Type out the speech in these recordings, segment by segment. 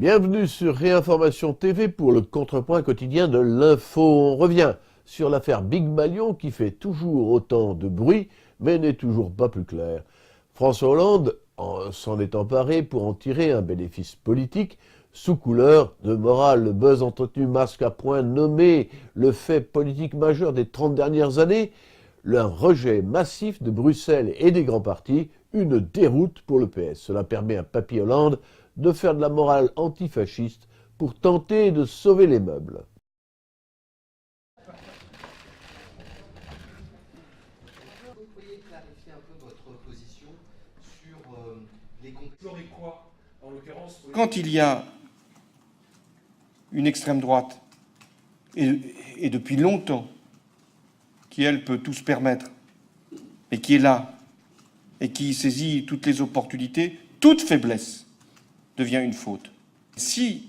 Bienvenue sur Réinformation TV pour le contrepoint quotidien de l'info. On revient sur l'affaire Big Malion qui fait toujours autant de bruit, mais n'est toujours pas plus clair. François Hollande s'en est emparé pour en tirer un bénéfice politique sous couleur de morale. Le buzz entretenu masque à point nommé le fait politique majeur des 30 dernières années, un rejet massif de Bruxelles et des grands partis, une déroute pour le PS. Cela permet à Papy Hollande de faire de la morale antifasciste pour tenter de sauver les meubles. Vous pourriez clarifier un peu votre position sur les conclusions quoi, en l'occurrence. Quand il y a une extrême droite, et depuis longtemps, qui elle peut tout se permettre, et qui est là, et qui saisit toutes les opportunités, toute faiblesse devient une faute. Si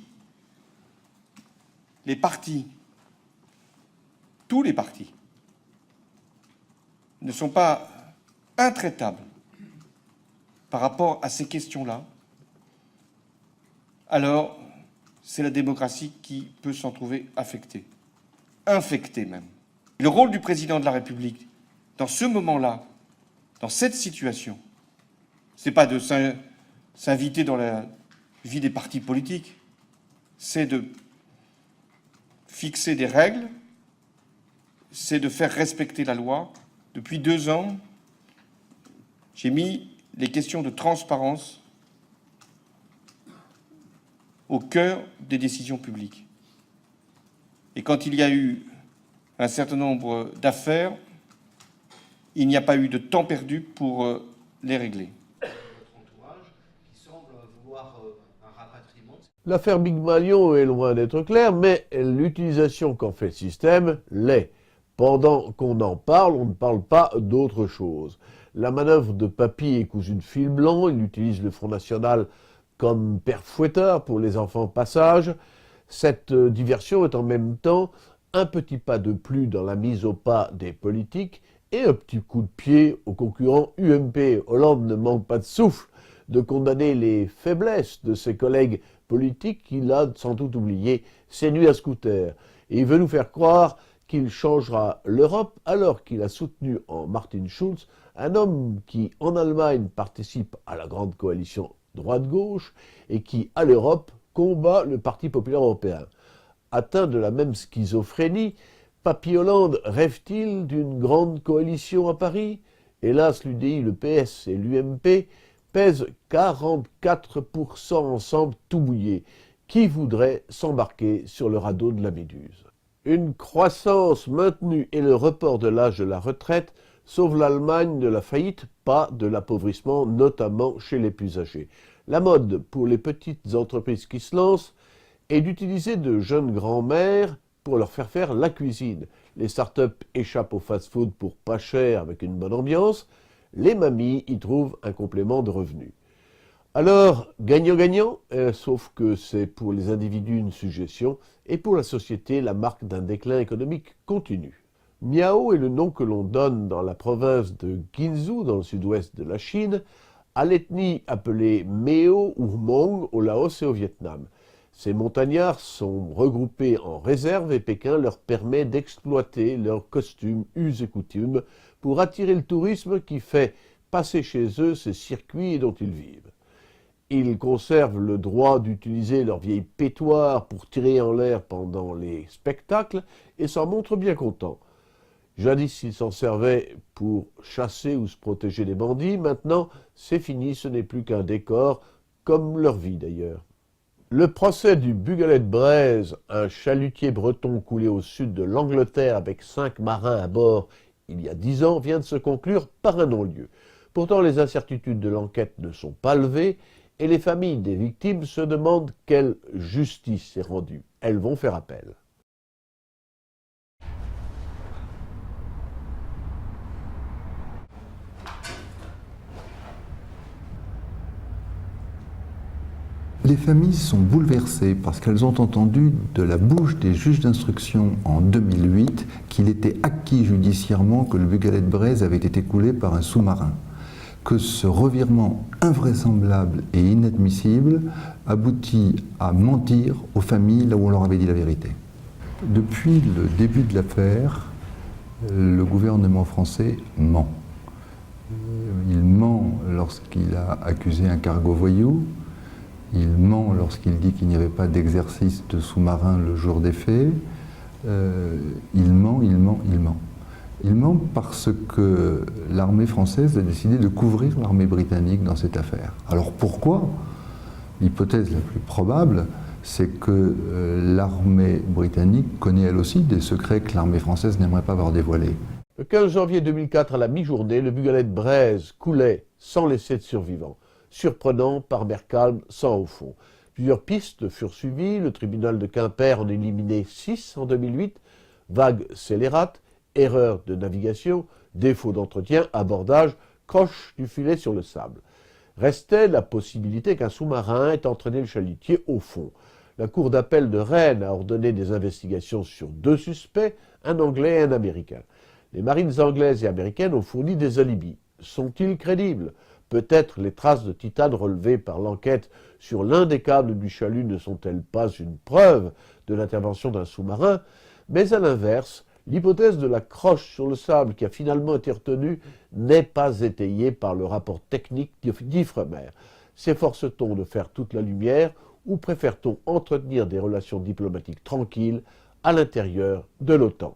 les partis, tous les partis, ne sont pas intraitables par rapport à ces questions-là, alors c'est la démocratie qui peut s'en trouver affectée, infectée même. Le rôle du président de la République, dans ce moment-là, dans cette situation, c'est pas de s'inviter dans la vie des partis politiques, c'est de fixer des règles, c'est de faire respecter la loi. Depuis 2 ans, j'ai mis les questions de transparence au cœur des décisions publiques. Et quand il y a eu un certain nombre d'affaires, il n'y a pas eu de temps perdu pour les régler. L'affaire Big Malion est loin d'être claire, mais l'utilisation qu'en fait le système l'est. Pendant qu'on en parle, on ne parle pas d'autre chose. La manœuvre de Papy est cousue de fil blanc, il utilise le Front National comme père fouettard pour les enfants passage. Cette diversion est en même temps un petit pas de plus dans la mise au pas des politiques et un petit coup de pied aux concurrents UMP. Hollande ne manque pas de souffle de condamner les faiblesses de ses collègues politiques qu'il a sans doute oublié ses nuits à scooter. Et il veut nous faire croire qu'il changera l'Europe alors qu'il a soutenu en Martin Schulz un homme qui, en Allemagne, participe à la grande coalition droite-gauche et qui, à l'Europe, combat le Parti populaire européen. Atteint de la même schizophrénie, Papy Hollande rêve-t-il d'une grande coalition à Paris? Hélas, l'UDI, le PS et l'UMP pèsent 44% ensemble tout mouillés. Qui voudrait s'embarquer sur le radeau de la Méduse? Une croissance maintenue et le report de l'âge de la retraite sauvent l'Allemagne de la faillite, pas de l'appauvrissement, notamment chez les plus âgés. La mode pour les petites entreprises qui se lancent est d'utiliser de jeunes grands-mères pour leur faire la cuisine. Les startups échappent au fast-food pour pas cher avec une bonne ambiance. Les mamies y trouvent un complément de revenus. Alors, gagnant-gagnant, sauf que c'est pour les individus une suggestion et pour la société la marque d'un déclin économique continu. Miao est le nom que l'on donne dans la province de Guizhou, dans le sud-ouest de la Chine, à l'ethnie appelée Méo ou Hmong au Laos et au Vietnam. Ces montagnards sont regroupés en réserve et Pékin leur permet d'exploiter leurs costumes, us et coutumes pour attirer le tourisme qui fait passer chez eux ces circuits dont ils vivent. Ils conservent le droit d'utiliser leur vieille pétoire pour tirer en l'air pendant les spectacles et s'en montrent bien contents. Jadis, ils s'en servaient pour chasser ou se protéger des bandits. Maintenant, c'est fini, ce n'est plus qu'un décor, comme leur vie d'ailleurs. Le procès du Bugalet de Braise, un chalutier breton coulé au sud de l'Angleterre avec 5 marins à bord il y a 10 ans, vient de se conclure par un non-lieu. Pourtant, les incertitudes de l'enquête ne sont pas levées et les familles des victimes se demandent quelle justice est rendue. Elles vont faire appel. Les familles sont bouleversées parce qu'elles ont entendu de la bouche des juges d'instruction en 2008 qu'il était acquis judiciairement que le Bugalet de Braise avait été coulé par un sous-marin. que ce revirement invraisemblable et inadmissible aboutit à mentir aux familles là où on leur avait dit la vérité. Depuis le début de l'affaire, le gouvernement français ment. Il ment lorsqu'il a accusé un cargo voyou, il ment lorsqu'il dit qu'il n'y avait pas d'exercice de sous-marin le jour des faits, il ment. Il ment parce que l'armée française a décidé de couvrir l'armée britannique dans cette affaire. Alors pourquoi? L'hypothèse la plus probable, c'est que l'armée britannique connaît elle aussi des secrets que l'armée française n'aimerait pas voir dévoilés. Le 15 janvier 2004, à la mi-journée, le Bugalet de Braise coulait sans laisser de survivants. Surprenant, par mer calme, sans au fond. Plusieurs pistes furent suivies. Le tribunal de Quimper en éliminait 6 en 2008. Vague scélérate, erreur de navigation, défaut d'entretien, abordage, croche du filet sur le sable. Restait la possibilité qu'un sous-marin ait entraîné le chalutier au fond. La cour d'appel de Rennes a ordonné des investigations sur 2 suspects, un Anglais et un Américain. Les marines anglaises et américaines ont fourni des alibis. Sont-ils crédibles? Peut-être les traces de titane relevées par l'enquête sur l'un des câbles du chalut ne sont-elles pas une preuve de l'intervention d'un sous-marin? Mais à l'inverse, l'hypothèse de la croche sur le sable qui a finalement été retenue n'est pas étayée par le rapport technique d'Ifremer. S'efforce-t-on de faire toute la lumière ou préfère-t-on entretenir des relations diplomatiques tranquilles à l'intérieur de l'OTAN?